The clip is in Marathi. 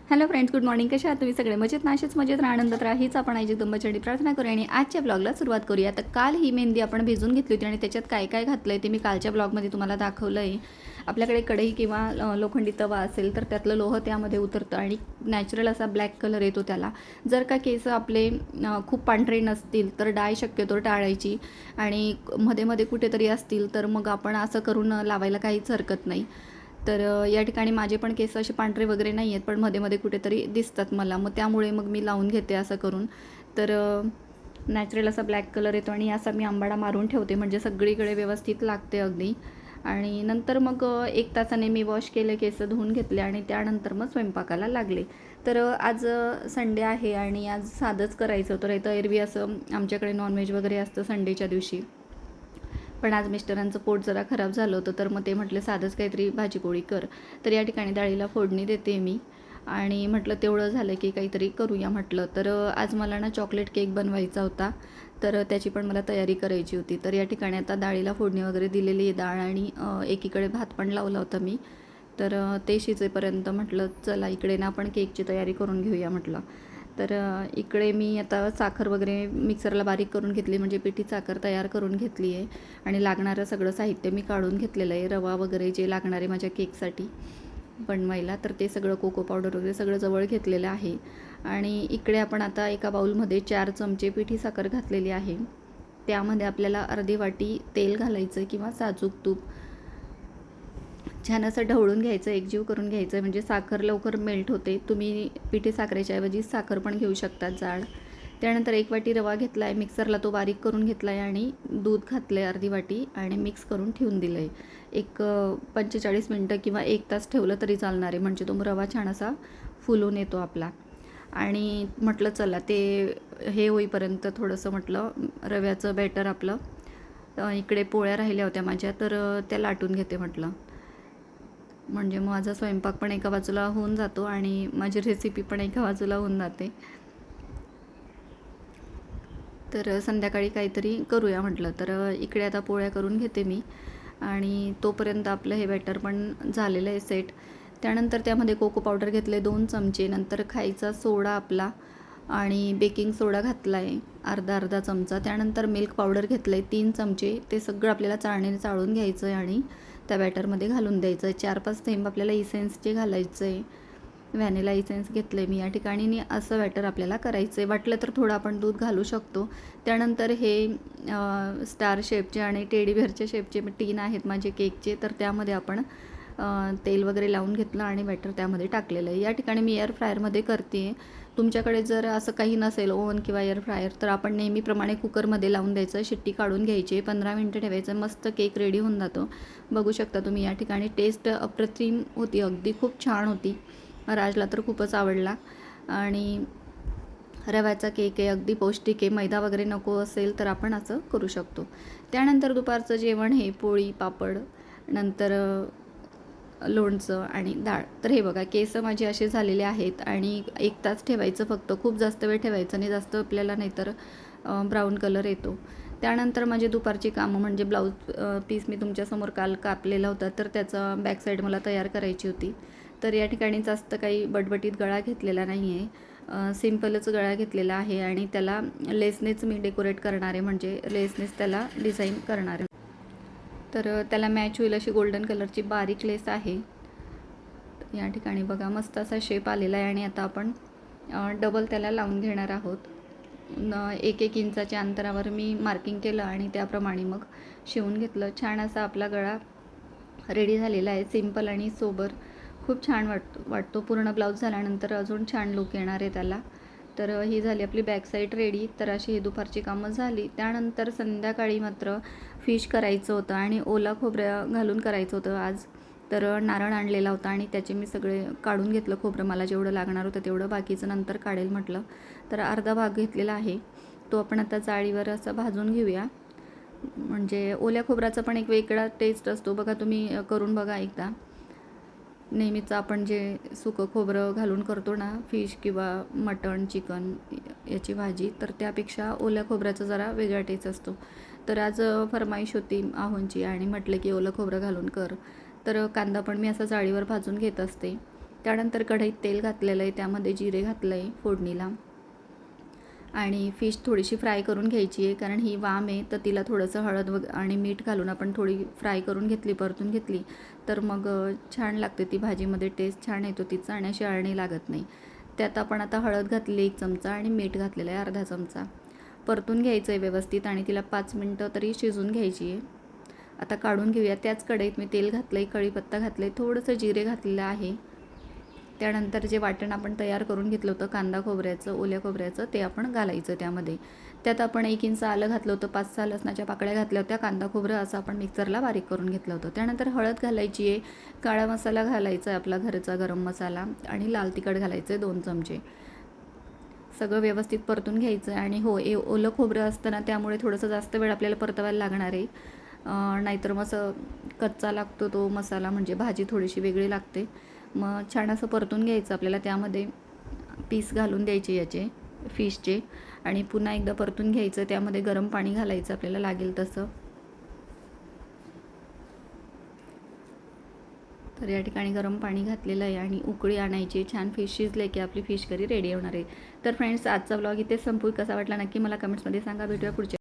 Hello friends, good morning. कशा आहात तुम्ही सगळे? मजेत ना? असेच मजेत राहा, आनंदात राहा हीच आपण आईची तुंबाचडी प्रार्थना करूया आणि आजच्या ब्लॉगला सुरुवात करूया. तर काल ही मेहंदी आपण भिजून घेतली होती आणि त्याच्यात काय काय घातलं आहे ते मी कालच्या ब्लॉगमध्ये तुम्हाला दाखवलं आहे. आपल्याकडे कढई किंवा लोखंडी तवा असेल तर त्यातलं लोह त्यामध्ये उतरतं आणि नॅचरल असा ब्लॅक कलर येतो त्याला. जर का केस आपले खूप पांढरे नसतील तर डाय शक्यतो टाळायची आणि मध्ये मध्ये कुठेतरी असतील तर मग आपण असं करून लावायला काहीच हरकत नाही. तर या ठिकाणी माझे पण केस असे पांढरे वगैरे नाही आहेत, पण मध्ये मध्ये कुठेतरी दिसतात मला, मग त्यामुळे मग मी लावून घेते असं करून. तर नॅचरल असा ब्लॅक कलर येतो आणि असा मी आंबाडा मारून ठेवते म्हणजे सगळीकडे व्यवस्थित लागते अगदी. आणि नंतर मग 1 तासाने मी वॉश केले, केस धुवून घेतले आणि त्यानंतर मग स्वयंपाकाला लागले. तर आज संडे आहे आणि आज साधंच करायचं होतं. तर एरवी असं आमच्याकडे नॉनव्हेज वगैरे असतं संडेच्या दिवशी, पण आज मिस्टरांचं पोट जरा खराब झालं होतं तर मग ते म्हटले साधंच काहीतरी भाजीपोळी कर. तर या ठिकाणी डाळीला फोडणी देते मी आणि म्हटलं तेवढं झालं की काहीतरी करूया म्हटलं. तर आज मला ना चॉकलेट केक बनवायचा होता, तर त्याची पण मला तयारी करायची होती. तर या ठिकाणी आता डाळीला फोडणी वगैरे दिलेली आहे, डाळ आणि एकीकडे भात पण लावला होता मी. तर ते शिजेपर्यंत म्हटलं चला इकडे ना आपण केकची तयारी करून घेऊया म्हटलं. तर इकडे मी आता साखर वगैरे मिक्सरला बारीक करून घेतली, म्हणजे पिठी साखर तयार करून घेतली आहे आणि लागणारं सगळं साहित्य मी काढून घेतलेलं आहे. रवा वगैरे जे लागणार आहे माझ्या केकसाठी बनवायला, तर ते सगळं कोको पावडर वगैरे सगळं जवळ घेतलेलं आहे. आणि इकडे आपण आता एका बाउलमध्ये 4 चमचे पिठी साखर घातलेली आहे. त्यामध्ये आपल्याला अर्धी वाटी तेल घालायचं किंवा साजूक तूप. छान असं ढवळून घ्यायचं, एकजीव करून घ्यायचं, म्हणजे साखर लवकर मेल्ट होते. तुम्ही पिठी साखरेच्या ऐवजी साखर पण घेऊ शकता जाड. त्यानंतर 1 वाटी रवा घेतला आहे, मिक्सरला तो बारीक करून घेतला आहे आणि दूध घातलं आहे अर्धी वाटी आणि मिक्स करून ठेवून दिलं आहे. एक 45 मिनटं किंवा 1 तास ठेवलं तरी चालणार आहे, म्हणजे तो रवा छान असा फुलून येतो आपला. आणि म्हटलं चला ते हे होईपर्यंत थोडंसं म्हटलं रव्याचं बॅटर आपलं. इकडे पोळ्या राहिल्या होत्या माझ्या, तर त्या लाटून घेते म्हटलं, म्हणजे माझा स्वयंपाक पण एका बाजूला होऊन जातो आणि माझी रेसिपी पण एका बाजूला होऊन जाते. तर संध्याकाळी काहीतरी करूया म्हटलं. तर इकडे आता पोळ्या करून घेते मी आणि तोपर्यंत आपलं हे बॅटर पण झालेलं आहे सेट. त्यानंतर त्यामध्ये कोको पावडर घेतले 2 चमचे, नंतर खायचा सोडा आपला आणि बेकिंग सोडा घातला आहे अर्धा चमचा. त्यानंतर मिल्क पावडर घेतलं आहे 3 चमचे. ते सगळं आपल्याला चाळणीने चाळून घ्यायचं आहे आणि त्या बॅटरमध्ये घालून द्यायचं आहे. 4-5 थेंब आपल्याला इसेन्सचे घालायचं आहे. व्हॅनिला इसेन्स घेतलं आहे मी या ठिकाणी आणि असं बॅटर आपल्याला करायचं आहे. वाटलं तर थोडं आपण दूध घालू शकतो. त्यानंतर हे स्टार शेपचे आणि टेडी बेअरच्या शेपचे टीन आहेत माझे केकचे, तर त्यामध्ये आपण तेल वगैरे लावून घेतलं आणि बॅटर त्यामध्ये टाकलेलं आहे. या ठिकाणी मी एअर फ्रायरमध्ये करते आहे. तुमच्याकडे जर असं काही नसेल ओव्हन किंवा एअर फ्रायर, तर आपण नेहमीप्रमाणे कुकरमध्ये लावून द्यायचं, शिट्टी काढून घ्यायची, 15 मिनटं ठेवायचं, मस्त केक रेडी होऊन जातो. बघू शकता तुम्ही या ठिकाणी. टेस्ट अप्रतिम होती, अगदी खूप छान होती. राजला तर खूपच आवडला. आणि रव्याचा केक आहे, अगदी पौष्टिक आहे. मैदा वगैरे नको असेल तर आपण असं करू शकतो. त्यानंतर दुपारचं जेवण हे पोळी पापड, नंतर लोणचं आणि डाळ. तर हे बघा केस माझे असे झालेले आहेत आणि 1 तास ठेवायचं फक्त, खूप जास्त वेळ ठेवायचं नाही, जास्त आपल्याला नाहीतर ब्राऊन कलर येतो. त्यानंतर माझी दुपारची कामं म्हणजे ब्लाऊज पीस मी तुमच्यासमोर काल कापलेला होता, तर त्याचा बॅक साईड मला तयार करायची होती. तर या ठिकाणी जास्त काही बटबटीत गळा घेतलेला नाही आहे, सिम्पलच गळा घेतलेला आहे आणि त्याला लेसनेच मी डेकोरेट करणार आहे, म्हणजे लेसनेच त्याला डिझाईन करणार आहे. तर त्याला मॅच होईल अशी गोल्डन कलरची बारीक लेस आहे. या ठिकाणी बघा मस्त असा शेप आलेला आहे आणि आता आपण डबल त्याला लावून घेणार आहोत. 1-1 इंचाच्या अंतरावर मी मार्किंग केलं आणि त्याप्रमाणे मग शिवून घेतलं. छान असा आपला गळा रेडी झालेला आहे, सिंपल आणि सोबर. खूप छान वाटतो. पूर्ण ब्लाऊज झाल्यानंतर अजून छान लुक येणार आहे त्याला. तर ही झाली आपली बॅक साईड रेडी. तर अशी ही दुपारची कामं झाली. त्यानंतर संध्याकाळी मात्र फिश करायचं होतं आणि ओला खोबरं घालून करायचं होतं आज. तर नारळ आणलेला होता आणि त्याचे मी सगळे काढून घेतलं खोबरं, मला जेवढं लागणार होतं तेवढं, बाकीचं नंतर काढेल म्हटलं. तर अर्धा भाग घेतलेला आहे, तो आपण आता जाळीवर असं भाजून घेऊया. म्हणजे ओल्या खोबऱ्याचा पण एक वेगळा टेस्ट असतो बघा, तुम्ही करून बघा एकदा. नेहमीचं आपण जे सुकं खोबरं घालून करतो ना फिश किंवा मटण चिकन याची भाजी, तर त्यापेक्षा ओल्या खोबऱ्याचा जरा वेगळा टेस्ट असतो. तर आज फरमाईश होती आहोंची आणि म्हटलं की ओलं खोबरं घालून कर. तर कांदा पण मी असा जाळीवर भाजून घेत असते. त्यानंतर कढईत तेल घातलेलं आहे, त्यामध्ये जिरे घातलं आहे फोडणीला आणि फिश थोडीशी फ्राय करून घ्यायची आहे, कारण ही वाम आहे तर तिला थोडंसं हळद आणि मीठ घालून आपण थोडी फ्राय करून घेतली, परतून घेतली तर मग छान लागते ती भाजीमध्ये, टेस्ट छान येतो तिचा आणि अशी अळणी लागत नाही. त्यात आपण आता हळद घातली 1 चमचा आणि मीठ घातलेलं आहे अर्धा चमचा. परतून घ्यायचं आहे व्यवस्थित आणि तिला 5 मिनटं तरी शिजून घ्यायची आहे. आता काढून घेऊया. त्याच कढईत मी तेल घातलं आहे, कढीपत्ता घातलं आहे, थोडंसं जिरे घातलेलं आहे. त्यानंतर जे वाटण आपण तयार करून घेतलं होतं कांदा खोबऱ्याचं, ओल्या खोबऱ्याचं, ते आपण घालायचं त्यामध्ये. त्यात आपण 1 इंच आलं घातलं होतं, 5-6 लसणाच्या पाकळ्या घातल्या होत्या, कांदा खोबरं असं आपण मिक्सरला बारीक करून घेतलं होतं. त्यानंतर हळद घालायची आहे, काळा मसाला घालायचा आहे आपला घरचा गरम मसाला आणि लाल तिखट घालायचं आहे 2 चमचे. सगळं व्यवस्थित परतून घ्यायचं आहे आणि हो, ओलं खोबरं असतं ना, त्यामुळे थोडंसं जास्त वेळ आपल्याला परतवायला लागणार आहे. नाहीतर मग असं कच्चा लागतो तो मसाला, म्हणजे भाजी थोडीशी वेगळी लागते. मग छान असं परतून घ्यायचं आपल्याला, त्यामध्ये पीस घालून द्यायचे याचे फिशचे आणि पुन्हा एकदा परतून घ्यायचं. त्यामध्ये गरम पाणी घालायचं आपल्याला लागेल तसं. तर या ठिकाणी गरम पाणी घातलेलं आहे आणि उकळी आणायची. छान फिश शिजले की आपली फिश करी रेडी होणार आहे. तर फ्रेंड्स, आजचा व्लॉग इथेच संपू. कसा वाटला नक्की मला कमेंट्समध्ये सांगा. भेटूया पुढच्या